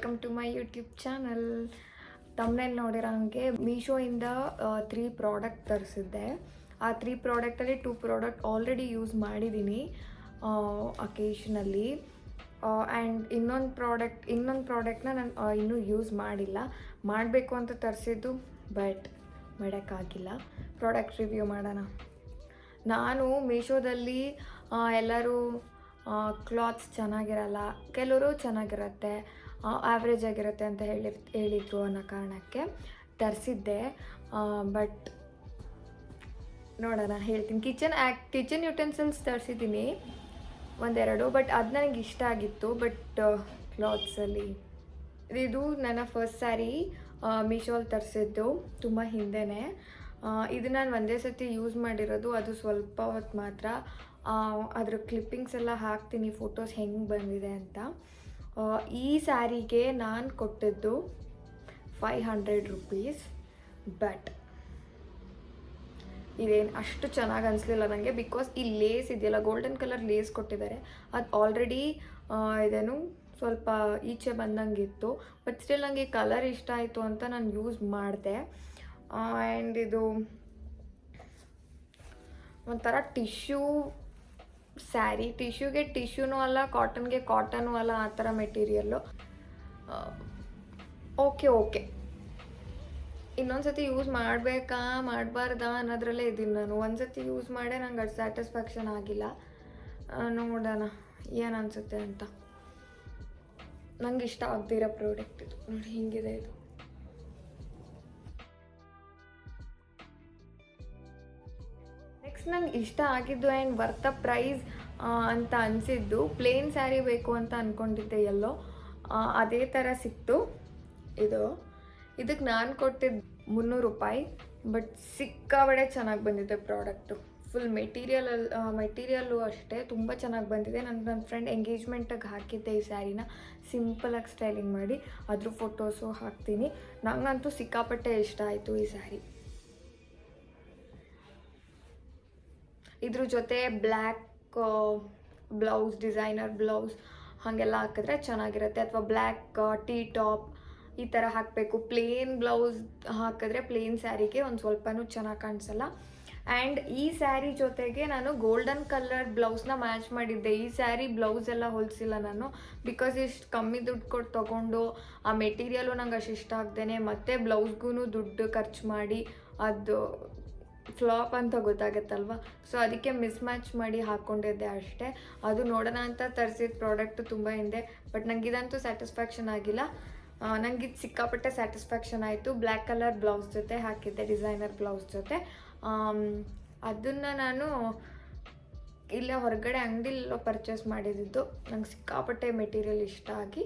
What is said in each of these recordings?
Welcome to my YouTube channel. ತಮ್ಮನೇಲಿ ನೋಡಿರೋ ಹಾಗೆ ಮೀಶೋಯಿಂದ 3 ಪ್ರಾಡಕ್ಟ್ ತರಿಸಿದ್ದೆ. ಆ 3 ಪ್ರಾಡಕ್ಟಲ್ಲಿ 2 ಪ್ರಾಡಕ್ಟ್ ಆಲ್ರೆಡಿ ಯೂಸ್ ಮಾಡಿದ್ದೀನಿ ಅಕೇಷನಲ್ಲಿ. ಆ್ಯಂಡ್ ಇನ್ನೊಂದು ಪ್ರಾಡಕ್ಟ್ನ ನಾನು ಇನ್ನೂ ಯೂಸ್ ಮಾಡಿಲ್ಲ. ಮಾಡಬೇಕು ಅಂತ ತರಿಸಿದ್ದು, ಬಟ್ ಮಾಡೋಕ್ಕಾಗಿಲ್ಲ. ಪ್ರಾಡಕ್ಟ್ ರಿವ್ಯೂ ಮಾಡೋಣ. ನಾನು ಮೀಶೋದಲ್ಲಿ ಎಲ್ಲರೂ ಕ್ಲಾತ್ಸ್ ಚೆನ್ನಾಗಿರಲ್ಲ, ಕೆಲವರು ಚೆನ್ನಾಗಿರುತ್ತೆ, ಆವ್ರೇಜ್ ಆಗಿರುತ್ತೆ ಅಂತ ಹೇಳಿದ್ರು ಅನ್ನೋ ಕಾರಣಕ್ಕೆ ತರಿಸಿದ್ದೆ. ಬಟ್ ನೋಡೋಣ, ಹೇಳ್ತೀನಿ. ಕಿಚನ್ ಯುಟೆನ್ಸಿಲ್ಸ್ ತರಿಸಿದ್ದೀನಿ ಒಂದೆರಡು, ಬಟ್ ಅದು ನನಗೆ ಇಷ್ಟ ಆಗಿತ್ತು. ಬಟ್ ಕ್ಲಾತ್ಸಲ್ಲಿ ಇದು ನನ್ನ ಫಸ್ಟ್ ಸ್ಯಾರಿ ಮೀಶೋಲ್ಲಿ ತರಿಸಿದ್ದು, ತುಂಬ ಹಿಂದೆನೇ. ಇದು ನಾನು ಒಂದೇ ಸತಿ ಯೂಸ್ ಮಾಡಿರೋದು, ಅದು ಸ್ವಲ್ಪ ಹೊತ್ತು ಮಾತ್ರ. ಅದ್ರ ಕ್ಲಿಪ್ಪಿಂಗ್ಸ್ ಎಲ್ಲ ಹಾಕ್ತೀನಿ, ಫೋಟೋಸ್ ಹೆಂಗೆ ಬಂದಿದೆ ಅಂತ. ಈ ಸ್ಯಾರಿಗೆ ನಾನು ಕೊಟ್ಟಿದ್ದು 500 ರೂಪೀಸ್. ಬಟ್ ಇದೇನು ಅಷ್ಟು ಚೆನ್ನಾಗಿ ಅನಿಸ್ಲಿಲ್ಲ ನನಗೆ, ಬಿಕಾಸ್ ಈ ಲೇಸ್ ಇದೆಯಲ್ಲ, ಗೋಲ್ಡನ್ ಕಲರ್ ಲೇಸ್ ಕೊಟ್ಟಿದ್ದಾರೆ. ಅದು ಆಲ್ರೆಡಿ ಇದೇನು ಸ್ವಲ್ಪ ಈಚೆ ಬಂದಂಗಿತ್ತು. ಬಟ್ ಸ್ಟಿಲ್ ನನಗೆ ಕಲರ್ ಇಷ್ಟ ಆಯಿತು ಅಂತ ನಾನು ಯೂಸ್ ಮಾಡಿದೆ. ಆ್ಯಂಡ್ ಇದು ಒಂಥರ ಟಿಶ್ಯೂ ಸ್ಯಾರಿ, ಟಿಶ್ಯೂಗೆ ಟಿಶ್ಯೂನೂ ಅಲ್ಲ, ಕಾಟನ್ಗೆ ಕಾಟನೂ ಅಲ್ಲ, ಆ ಥರ ಮೆಟೀರಿಯಲ್ಲು. ಓಕೆ ಇನ್ನೊಂದು ಸತಿ ಯೂಸ್ ಮಾಡಬೇಕಾ ಮಾಡಬಾರ್ದಾ ಅನ್ನೋದ್ರಲ್ಲೇ ಇದ್ದೀನಿ ನಾನು. ಒಂದು ಸತಿ ಯೂಸ್ ಮಾಡೇ ನಂಗೆ ಅದು ಸ್ಯಾಟಿಸ್ಫ್ಯಾಕ್ಷನ್ ಆಗಿಲ್ಲ. ನೋಡೋಣ ಏನು ಅನಿಸುತ್ತೆ ಅಂತ. ನಂಗೆ ಇಷ್ಟ ಆಗದಿರೋ ಪ್ರಾಡಕ್ಟ್ ಇದು ನೋಡಿ, ಹಿಂಗಿದೆ ಇದು. ನೆಕ್ಸ್ಟ್ ನಂಗೆ ಇಷ್ಟ ಆಗಿದ್ದು ಆ್ಯಂಡ್ ವರ್ತ್ ದ ಪ್ರೈಸ್ ಅಂತ ಅನಿಸಿದ್ದು, ಪ್ಲೇನ್ ಸ್ಯಾರಿ ಬೇಕು ಅಂತ ಅಂದ್ಕೊಂಡಿದ್ದೆ ಎಲ್ಲೋ, ಅದೇ ಥರ ಸಿಕ್ತು. ಇದಕ್ಕೆ ನಾನು ಕೊಟ್ಟಿದ್ದು 300 ರೂಪಾಯಿ. ಬಟ್ ಸಿಕ್ಕಾಬಡೆ ಚೆನ್ನಾಗಿ ಬಂದಿದೆ ಪ್ರಾಡಕ್ಟು. ಫುಲ್ ಮೆಟೀರಿಯಲ್ಲು ಅಷ್ಟೇ ತುಂಬ ಚೆನ್ನಾಗಿ ಬಂದಿದೆ. ನನ್ನ ಫ್ರೆಂಡ್ ಎಂಗೇಜ್ಮೆಂಟಿಗೆ ಹಾಕಿದ್ದೆ ಈ ಸ್ಯಾರಿನ, ಸಿಂಪಲಾಗಿ ಸ್ಟೈಲಿಂಗ್ ಮಾಡಿ. ಅದ್ರ ಫೋಟೋಸು ಹಾಕ್ತೀನಿ. ನನಗಂತೂ ಸಿಕ್ಕಾಪಟ್ಟೆ ಇಷ್ಟ ಆಯಿತು ಈ ಸ್ಯಾರಿ. ಇದ್ರ ಜೊತೆ ಬ್ಲ್ಯಾಕ್ ಬ್ಲೌಸ್, ಡಿಸೈನರ್ ಬ್ಲೌಸ್ ಹಾಗೆಲ್ಲ ಹಾಕಿದ್ರೆ ಚೆನ್ನಾಗಿರುತ್ತೆ. ಅಥವಾ ಬ್ಲ್ಯಾಕ್ ಟೀ ಟಾಪ್ ಈ ಥರ ಹಾಕಬೇಕು. ಪ್ಲೇನ್ ಬ್ಲೌಸ್ ಹಾಕಿದ್ರೆ ಪ್ಲೇನ್ ಸ್ಯಾರಿಗೆ ಒಂದು ಸ್ವಲ್ಪನೂ ಚೆನ್ನಾಗಿ ಕಾಣಿಸಲ್ಲ. ಆ್ಯಂಡ್ ಈ ಸ್ಯಾರಿ ಜೊತೆಗೆ ನಾನು ಗೋಲ್ಡನ್ ಕಲರ್ ಬ್ಲೌಸ್ನ ಮ್ಯಾಚ್ ಮಾಡಿದ್ದೆ. ಈ ಸ್ಯಾರಿ ಬ್ಲೌಸ್ ಎಲ್ಲ ಹೊಲಿಸಿಲ್ಲ ನಾನು, ಬಿಕಾಸ್ ಇಷ್ಟು ಕಮ್ಮಿ ದುಡ್ಡು ಕೊಟ್ಟು ತೊಗೊಂಡು ಆ ಮೆಟೀರಿಯಲು ನಂಗೆ ಅಷ್ಟು ಇಷ್ಟ ಆಗ್ದೇನೆ, ಮತ್ತು ಬ್ಲೌಸ್ಗೂ ದುಡ್ಡು ಖರ್ಚು ಮಾಡಿ ಅದು ಫ್ಲಾಪ್ ಅಂತ ಗೊತ್ತಾಗತ್ತಲ್ವ. ಸೊ ಅದಕ್ಕೆ ಮಿಸ್ ಮ್ಯಾಚ್ ಮಾಡಿ ಹಾಕ್ಕೊಂಡಿದ್ದೆ ಅಷ್ಟೇ. ಅದು ನೋಡೋಣ ಅಂತ ತರಿಸಿದ ಪ್ರಾಡಕ್ಟು ತುಂಬ ಹಿಂದೆ. ಬಟ್ ನನಗಿದಂತೂ ಸ್ಯಾಟಿಸ್ಫ್ಯಾಕ್ಷನ್ ಆಗಿಲ್ಲ. ನನಗಿದು ಸಿಕ್ಕಾಪಟ್ಟೆ ಸ್ಯಾಟಿಸ್ಫ್ಯಾಕ್ಷನ್ ಆಯಿತು. ಬ್ಲ್ಯಾಕ್ ಕಲರ್ ಬ್ಲೌಸ್ ಜೊತೆ ಹಾಕಿದ್ದೆ, ಡಿಸೈನರ್ ಬ್ಲೌಸ್ ಜೊತೆ. ಅದನ್ನು ನಾನು ಇಲ್ಲೇ ಹೊರಗಡೆ ಅಂಗಡಿಲೋ ಪರ್ಚೇಸ್ ಮಾಡಿದ್ದು. ನಂಗೆ ಸಿಕ್ಕಾಪಟ್ಟೆ ಮೆಟೀರಿಯಲ್ ಇಷ್ಟ ಆಗಿ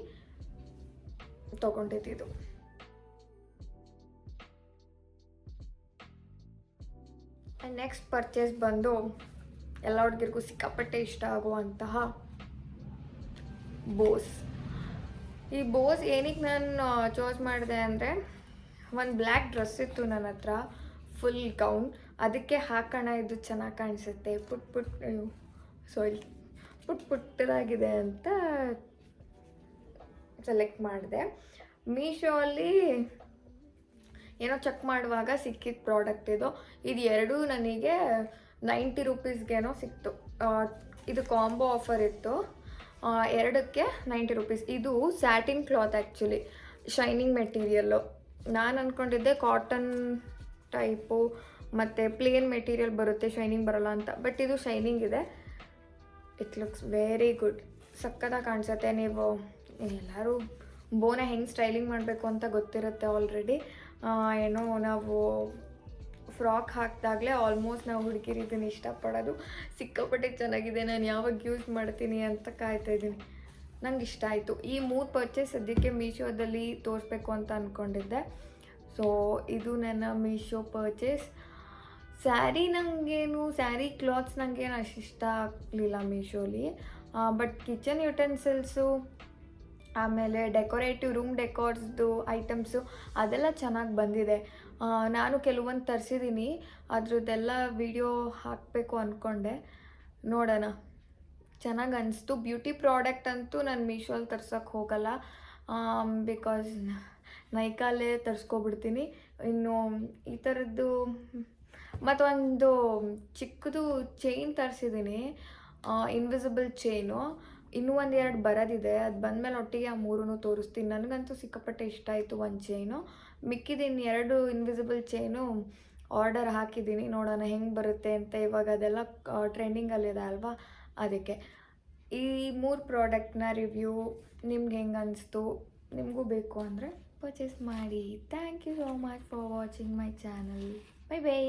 ತೊಗೊಂಡಿದ್ದು. ಆ್ಯಂಡ್ ನೆಕ್ಸ್ಟ್ ಪರ್ಚೇಸ್ ಬಂದು ಎಲ್ಲ ಹುಡುಗಿರಿಗೂ ಸಿಕ್ಕಾಪಟ್ಟೆ ಇಷ್ಟ ಆಗುವಂತಹ ಬೋಸ್. ಈ ಬೋಸ್ ಏನಕ್ಕೆ ನಾನು ಚೂಸ್ ಮಾಡಿದೆ ಅಂದರೆ, ಒಂದು ಬ್ಲ್ಯಾಕ್ ಡ್ರೆಸ್ ಇತ್ತು ನನ್ನ ಹತ್ರ, ಫುಲ್ ಗೌನ್. ಅದಕ್ಕೆ ಹಾಕೋಣ, ಇದು ಚೆನ್ನಾಗಿ ಕಾಣಿಸುತ್ತೆ, ಪುಟ್ಟದಾಗಿದೆ ಅಂತ ಸೆಲೆಕ್ಟ್ ಮಾಡಿದೆ. ಮೀಶೋ ಅಲ್ಲಿ ಏನೋ ಚೆಕ್ ಮಾಡುವಾಗ ಸಿಕ್ಕಿದ ಪ್ರಾಡಕ್ಟ್ ಇದು ಎರಡೂ ನನಗೆ 90 ರೂಪೀಸ್ಗೇನೋ ಸಿಕ್ತು. ಇದು ಕಾಂಬೋ ಆಫರ್ ಇತ್ತು. ಎರಡಕ್ಕೆ 90 ರೂಪೀಸ್. ಇದು satin cloth, actually shining material. ನಾನು ಅಂದ್ಕೊಂಡಿದ್ದೆ ಕಾಟನ್ ಟೈಪು ಮತ್ತು ಪ್ಲೇನ್ ಮೆಟೀರಿಯಲ್ ಬರುತ್ತೆ, ಶೈನಿಂಗ್ ಬರೋಲ್ಲ ಅಂತ. ಬಟ್ ಇದು ಶೈನಿಂಗ್ ಇದೆ. It looks very good. ಸಕ್ಕತ್ತಾಗಿ ಕಾಣಿಸುತ್ತೆ. ನೀವು ಎಲ್ಲರೂ ಬೋನ ಹೆಂಗೆ ಸ್ಟೈಲಿಂಗ್ ಮಾಡಬೇಕು ಅಂತ ಗೊತ್ತಿರುತ್ತೆ ಆಲ್ರೆಡಿ. ಏನೋ ನಾವು ಫ್ರಾಕ್ ಹಾಕಿದಾಗಲೇ ಆಲ್ಮೋಸ್ಟ್ ನಾವು ಹುಡುಗಿರು ಇದನ್ನು ಇಷ್ಟಪಡೋದು. ಸಿಕ್ಕಾಪಟ್ಟೆ ಚೆನ್ನಾಗಿದೆ, ನಾನು ಯಾವಾಗ ಯೂಸ್ ಮಾಡ್ತೀನಿ ಅಂತ ಕಾಯ್ತಾಯಿದ್ದೀನಿ. ನಂಗೆ ಇಷ್ಟ ಆಯಿತು. ಈ 3 ಪರ್ಚೇಸ್ ಸದ್ಯಕ್ಕೆ ಮೀಶೋದಲ್ಲಿ ತೋರಿಸ್ಬೇಕು ಅಂತ ಅಂದ್ಕೊಂಡಿದ್ದೆ. ಸೊ ಇದು ನನ್ನ ಮೀಶೋ ಪರ್ಚೇಸ್. ಸ್ಯಾರಿ ಕ್ಲಾತ್ಸ್ ನನಗೇನು ಅಷ್ಟು ಇಷ್ಟ ಆಗಲಿಲ್ಲ ಮೀಶೋಲಿ. ಬಟ್ ಕಿಚನ್ ಯುಟೆನ್ಸಿಲ್ಸು, ಆಮೇಲೆ ರೂಮ್ ಡೆಕೋರ್ಸ್ದು ಐಟಮ್ಸು ಅದೆಲ್ಲ ಚೆನ್ನಾಗಿ ಬಂದಿದೆ. ನಾನು ಕೆಲವೊಂದು ತರಿಸಿದ್ದೀನಿ, ಅದ್ರದ್ದೆಲ್ಲ ವಿಡಿಯೋ ಹಾಕಬೇಕು ಅಂದ್ಕೊಂಡೆ. ನೋಡೋಣ, ಚೆನ್ನಾಗಿ ಅನಿಸ್ತು. ಬ್ಯೂಟಿ ಪ್ರಾಡಕ್ಟ್ ಅಂತೂ ನಾನು ಮೀಶೋಲ್ಲಿ ತರ್ಸೋಕ್ಕೆ ಹೋಗಲ್ಲ. ಬಿಕಾಸ್ ನೈಕಾಲೇ ತರಿಸ್ಕೊಬಿಡ್ತೀನಿ. ಇನ್ನು ಈ ಥರದ್ದು ಮತ್ತೊಂದು ಚಿಕ್ಕದು ಚೈನ್ ತರಿಸಿದ್ದೀನಿ, ಇನ್ವಿಸಿಬಲ್ ಚೈನು. ಇನ್ನೂ ಒಂದೆರಡು ಬರೋದಿದೆ, ಅದು ಬಂದಮೇಲೆ ಒಟ್ಟಿಗೆ ಆ ಮೂರೂ ತೋರಿಸ್ತೀನಿ. ನನಗಂತೂ ಸಿಕ್ಕಾಪಟ್ಟೆ ಇಷ್ಟ ಆಯಿತು ಒಂದು ಚೈನು. ಮಿಕ್ಕಿದ ಎರಡು ಇನ್ವಿಸಿಬಲ್ ಚೈನು ಆರ್ಡರ್ ಹಾಕಿದ್ದೀನಿ, ನೋಡೋಣ ಹೆಂಗೆ ಬರುತ್ತೆ ಅಂತ. ಇವಾಗ ಅದೆಲ್ಲ ಟ್ರೆಂಡಿಂಗಲ್ಲಿದೆ ಅಲ್ವಾ, ಅದಕ್ಕೆ. ಈ 3 ಪ್ರಾಡಕ್ಟ್ನ ರಿವ್ಯೂ ನಿಮ್ಗೆ ಹೆಂಗೆ ಅನಿಸ್ತು, ನಿಮಗೂ ಬೇಕು ಅಂದರೆ ಪರ್ಚೇಸ್ ಮಾಡಿ. Thank you so much for watching my channel. Bye by.